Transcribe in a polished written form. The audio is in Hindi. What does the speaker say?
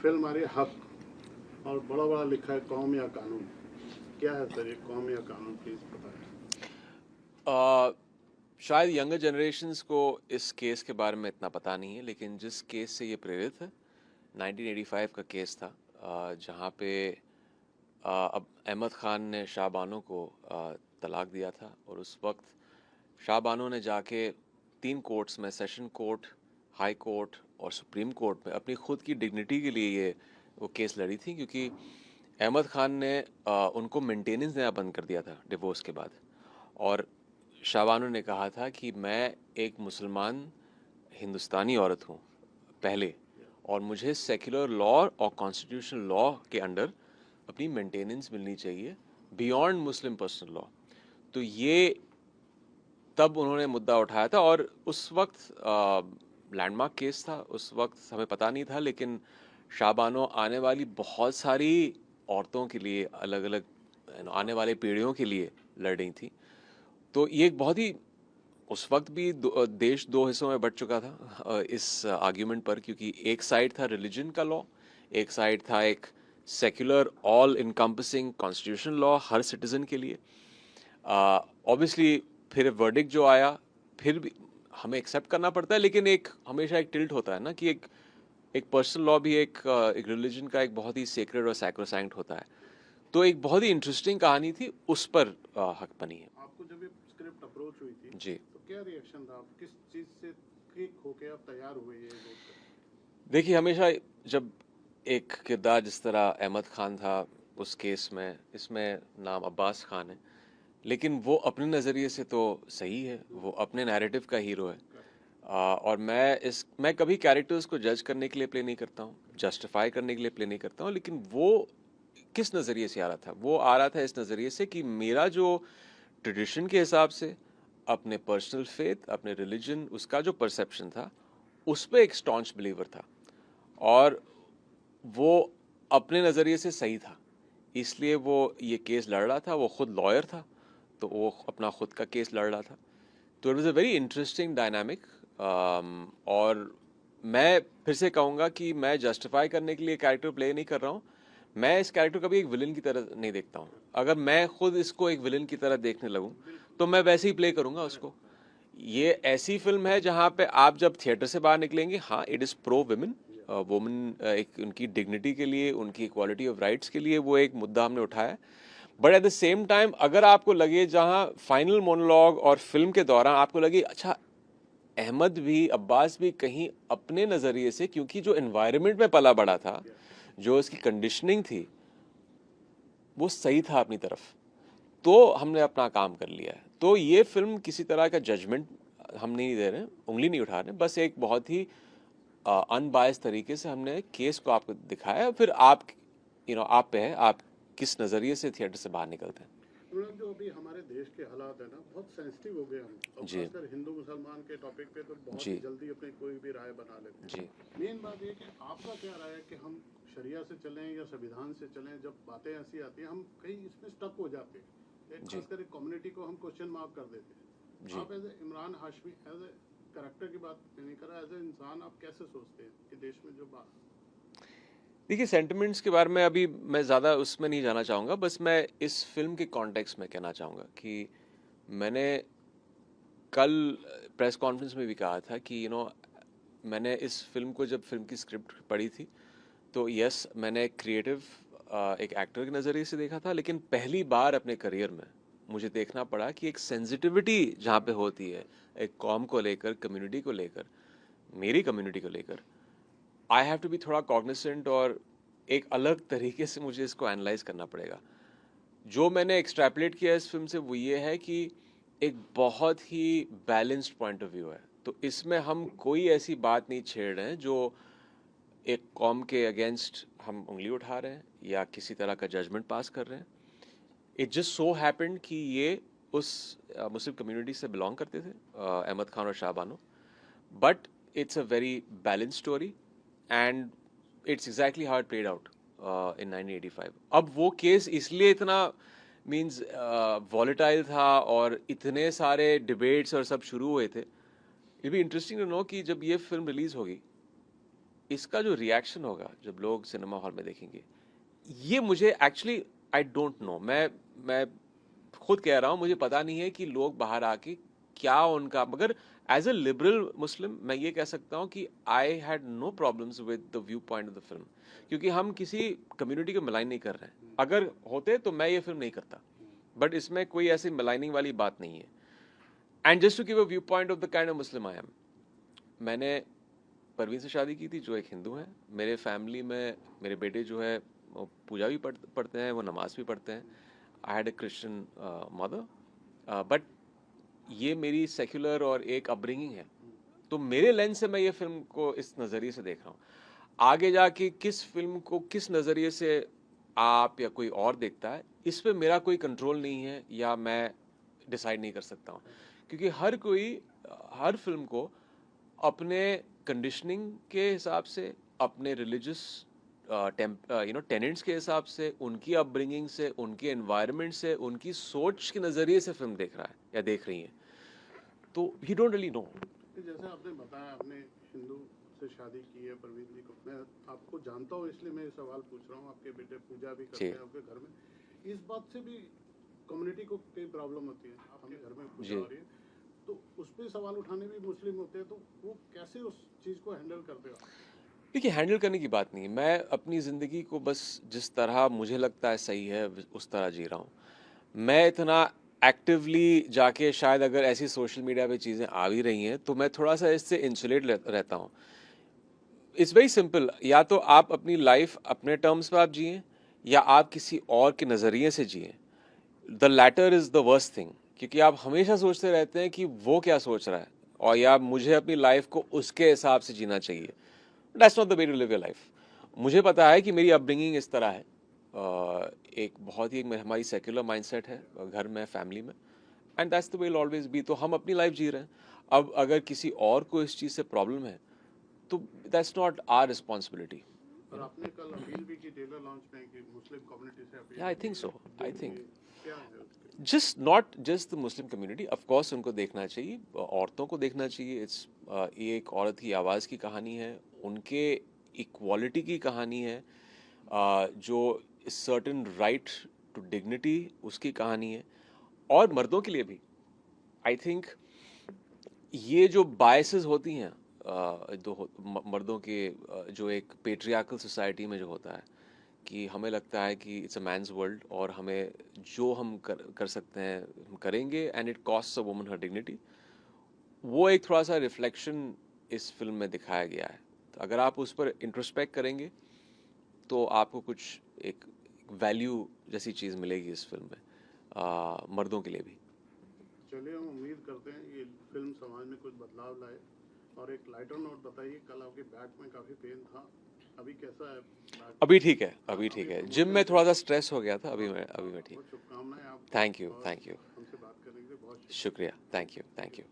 फिल्म आ रही है हक, और बड़ा बड़ा लिखा है कौम या कानून। क्या है सर ये कौम या कानून, प्लीज बताएं। आ, शायद यंगर जनरेशन्स को इस केस के बारे में इतना पता नहीं है, लेकिन जिस केस से ये प्रेरित है 1985 का केस था, जहाँ पे अब अहमद ख़ान ने शाह बानो को तलाक दिया था। और उस वक्त शाह बानो ने जाके 3 कोर्ट्स में, सेशन कोर्ट, हाई कोर्ट और सुप्रीम कोर्ट में अपनी खुद की डिग्निटी के लिए ये वो केस लड़ी थी, क्योंकि अहमद ख़ान ने उनको मेंटेनेंस देना बंद कर दिया था डिवोर्स के बाद। और शाह बानो ने कहा था कि मैं एक मुसलमान हिंदुस्तानी औरत हूँ पहले, और मुझे सेक्युलर लॉ और कॉन्स्टिट्यूशनल लॉ के अंडर अपनी मेंटेनेंस मिलनी चाहिए बियॉन्ड मुस्लिम पर्सनल लॉ। तो ये तब उन्होंने मुद्दा उठाया था, और उस वक्त लैंडमार्क केस था। उस वक्त हमें पता नहीं था, लेकिन शाह बानो आने वाली बहुत सारी औरतों के लिए, अलग अलग आने वाले पीढ़ियों के लिए लड़ रही थी। तो ये एक बहुत ही, उस वक्त भी देश 2 हिस्सों में बंट चुका था इस आर्ग्यूमेंट पर, क्योंकि एक साइड था रिलीजन का लॉ, एक साइड था एक secular all encompassing constitution law हर सिटीजन के लिए। ऑब्वियसली फिर वर्डिक्ट जो आया, फिर भी हमें एक्सेप्ट करना पड़ता है, लेकिन एक हमेशा एक टिल्ट होता है ना कि एक पर्सनल लॉ भी एक रिलीजन का एक बहुत ही सेक्रेड और सैक्रोसैंक्ट होता है। तो एक बहुत ही इंटरेस्टिंग कहानी थी, उस पर हक बनी है। आपको जब ये स्क्रिप्ट अप्रोच हुई थी जी, तो क्या रिएक्शन था, आप किस चीज से क्लिक होके आप तैयार हुए ये रोल करने देखिए हमेशा जब एक किरदार जिस तरह अहमद ख़ान था उस केस में, इसमें नाम अब्बास ख़ान है, लेकिन वो अपने नज़रिए से तो सही है, वो अपने नैरेटिव का हीरो है। के? और मैं कभी कैरेक्टर्स को जज करने के लिए प्ले नहीं करता हूँ, जस्टिफाई करने के लिए प्ले नहीं करता हूँ, लेकिन वो किस नज़रिए से आ रहा था, वो आ रहा था इस नज़रिए से कि मेरा जो ट्रेडिशन के हिसाब से, अपने पर्सनल फेथ, अपने रिलीजन, उसका जो परसेप्शन था, उस पर एक स्टॉन्च बिलीवर था। और वो अपने नज़रिए से सही था, इसलिए वो ये केस लड़ रहा था। वो खुद लॉयर था, तो वो अपना खुद का केस लड़ रहा था। तो it was a very interesting dynamic. और मैं फिर से कहूँगा कि मैं जस्टिफाई करने के लिए कैरेक्टर प्ले नहीं कर रहा हूँ। मैं इस कैरेक्टर को भी एक विलन की तरह नहीं देखता हूँ। अगर मैं खुद इसको एक विलन की तरह देखने लगूँ, तो मैं वैसे ही प्ले करूँगा उसको। ये ऐसी फिल्म है जहाँ पे आप जब थिएटर से बाहर निकलेंगे, हाँ it is pro women, women एक उनकी डिग्निटी के लिए, उनकी इक्वालिटी ऑफ राइट्स के लिए वो एक मुद्दा हमने उठाया है। But at the same time अगर आपको लगे, जहाँ फाइनल मोनोलॉग और फिल्म के दौरान आपको लगे अच्छा, अहमद भी, अब्बास भी कहीं अपने नज़रिए से, क्योंकि जो एनवायरनमेंट में पला बड़ा था, जो इसकी कंडीशनिंग थी, वो सही था अपनी तरफ, तो हमने अपना काम कर लिया है। तो ये फिल्म किसी तरह का जजमेंट हम नहीं दे रहे हैं, उंगली नहीं उठा रहे हैं, बस एक बहुत ही अनबायस तरीके से हमने केस को आपको दिखाया है। फिर आप आप पे है, आप किस नज़रिए से थिएटर से बाहर निकलते हैं। मतलब जो अभी हमारे देश के हालात है ना, बहुत सेंसिटिव हो गए हम, और जी, खासकर हिंदू मुसलमान के टॉपिक पे तो बहुत ही जी, जल्दी अपनी कोई भी राय बना लेते जी, हैं। मेन बात ये कि आपका क्या राय है कि हम शरिया से चलें या संविधान से चलें। जब बातें ऐसी आती हैं हम कहीं इसमें स्टक हो जाते हैं, एक जी, खासकर एक कम्युनिटी को हम क्वेश्चन मार्क कर देते हैं। जी। आप as a Imran Hashmi, as a character की बात नहीं कर रहा, एज ए इंसान आप कैसे सोचते हैं कि देश में जो बात। देखिए सेंटिमेंट्स के बारे में अभी मैं ज़्यादा उसमें नहीं जाना चाहूँगा, बस मैं इस फिल्म के कॉन्टेक्स्ट में कहना चाहूँगा कि मैंने कल प्रेस कॉन्फ्रेंस में भी कहा था कि मैंने इस फिल्म को, जब फिल्म की स्क्रिप्ट पढ़ी थी, तो यस मैंने एक क्रिएटिव, एक एक्टर के नज़रिए से देखा था, लेकिन पहली बार अपने करियर में मुझे देखना पड़ा कि एक सेंसिटिविटी जहाँ पे होती है, एक कॉम को लेकर, कम्युनिटी को लेकर, मेरी कम्युनिटी को लेकर, आई हैव टू बी थोड़ा कॉग्निसेंट, और एक अलग तरीके से मुझे इसको एनालाइज करना पड़ेगा। जो मैंने एक्सट्रैपलेट किया इस फिल्म से वो ये है कि एक बहुत ही बैलेंस्ड पॉइंट ऑफ व्यू है। तो इसमें हम कोई ऐसी बात नहीं छेड़ रहे हैं जो एक कॉम के अगेंस्ट हम उंगली उठा रहे हैं या किसी तरह का जजमेंट पास कर रहे हैं। इट जस्ट सो हैपेंड कि ये उस मुस्लिम कम्युनिटी से बिलोंग करते थे, अहमद खान और Shah Bano. But it's a very balance story, and it's exactly how it played out in 1985। अब वो केस इसलिए इतना मीन्स वॉलेटाइल था, और इतने सारे डिबेट्स और सब शुरू हुए थे। It be interesting to know कि जब ये फिल्म रिलीज होगी, इसका जो रिएक्शन होगा जब लोग सिनेमा हॉल में देखेंगे, ये मुझे एक्चुअली आई डोंट नो। मैं खुद कह रहा हूँ, मुझे पता नहीं है कि लोग बाहर आके क्या उनका, मगर एज अ लिबरल मुस्लिम मैं ये कह सकता हूँ कि I had no problems with the view point of the film, क्योंकि हम किसी कम्युनिटी को मिलाइन नहीं कर रहे हैं। अगर होते तो मैं ये फिल्म नहीं करता, बट इसमें कोई ऐसी मिलाइनिंग वाली बात नहीं है। And just to give a view point of the kind of Muslim I am, मैंने परवीन से शादी की थी जो एक हिंदू है। मेरे फैमिली में मेरे बेटे जो है वो पूजा भी पढ़ते हैं, वो नमाज भी पढ़ते हैं। I had a Christian mother, but ये मेरी सेक्युलर और एक अपब्रिंगिंग है, तो मेरे लेंस से मैं ये फिल्म को इस नज़रिए से देख रहा हूँ। आगे जाके किस फिल्म को किस नज़रिए से आप या कोई और देखता है, इस पे मेरा कोई कंट्रोल नहीं है या मैं डिसाइड नहीं कर सकता हूँ, क्योंकि हर कोई हर फिल्म को अपने कंडीशनिंग के हिसाब से, अपने रिलीजियस टेनेंट्स के हिसाब से, उनकी अपब्रिंगिंग से, उनके एनवायरनमेंट से, उनकी सोच के नज़रिए से फिल्म देख रहा है या देख रही है। तो यू डोंट रियली नो। जैसे आपने बताया आपने हिंदू से शादी की है परवीन जी को, मैं आपको जानता हूँ इसलिए मैं ये सवाल पूछ रहा हूँ। आपके बेटे पूजा भी करते हैं आपके घर में, इस बात से भी कम्युनिटी को कई प्रॉब्लम होती है। आपके घर में पूजा हो रही है तो उस पर सवाल उठाने भी मुस्लिम होते हैं, तो वो कैसे उस चीज़ को हैंडल करते हो? देखिए, हैंडल करने की बात नहीं है, मैं अपनी ज़िंदगी को बस जिस तरह मुझे लगता है सही है उस तरह जी रहा हूँ। मैं इतना एक्टिवली जाके, शायद अगर ऐसी सोशल मीडिया पे चीज़ें आ भी रही हैं तो मैं थोड़ा सा इससे इंसुलेट रहता हूँ। इट्स वेरी सिंपल, या तो आप अपनी लाइफ अपने टर्म्स पे आप जिए या आप किसी और के नज़रिए से जिए। The latter is the worst thing, क्योंकि आप हमेशा सोचते रहते हैं कि वो क्या सोच रहा है और या मुझे अपनी लाइफ को उसके हिसाब से जीना चाहिए। That's not the way to live your life. मुझे पता है कि मेरी अपब्रिंगिंग इस तरह है, एक बहुत ही हमारी सेक्युलर माइंडसेट है घर में, फैमिली में, and that's the way will always be. तो हम अपनी लाइफ जी रहे हैं। अब अगर किसी और को इस चीज़ से प्रॉब्लम है तो दैट्स नॉट आवर रिस्पॉन्सिबिलिटी। और आपने कल अपील भी की टेलर लॉन्च में कि मुस्लिम कम्युनिटी से appeal. I think so, I think क्या है उसके? Just not just the Muslim community, of course उनको देखना चाहिए, औरतों को देखना चाहिए। इट्स ये एक औरत की आवाज़ की कहानी है, उनके इक्वालिटी की कहानी है, जो सर्टेन राइट टू डिग्निटी उसकी कहानी है, और मर्दों के लिए भी। आई थिंक ये जो बायसेस होती हैं मर्दों के, जो एक पेट्रियार्कल सोसाइटी में जो होता है कि हमें लगता है कि इट्स अ मैन्स वर्ल्ड और हमें जो हम कर सकते हैं हम करेंगे, and it costs a woman her dignity, वो एक थोड़ा सा रिफ्लेक्शन इस फिल्म में दिखाया गया है। तो अगर आप उस पर इंट्रोस्पेक्ट करेंगे तो आपको कुछ एक वैल्यू जैसी चीज़ मिलेगी इस फिल्म में, मर्दों के लिए भी। चलिए, हम उम्मीद करते हैं ये फिल्म समाज में कुछ बदलाव लाए। और एक लाइटर नोट बताइए, कल आपके बैक में काफ़ी पेन था, अभी कैसा है? अभी ठीक है, अभी ठीक है। जिम में थोड़ा सा स्ट्रेस हो गया था, अभी मैं ठीक। बहुत शुभकामनाएं आपको। थैंक यू, थैंक यू, हमसे बात करने के लिए बहुत शुक्रिया, थैंक यू, थैंक यू।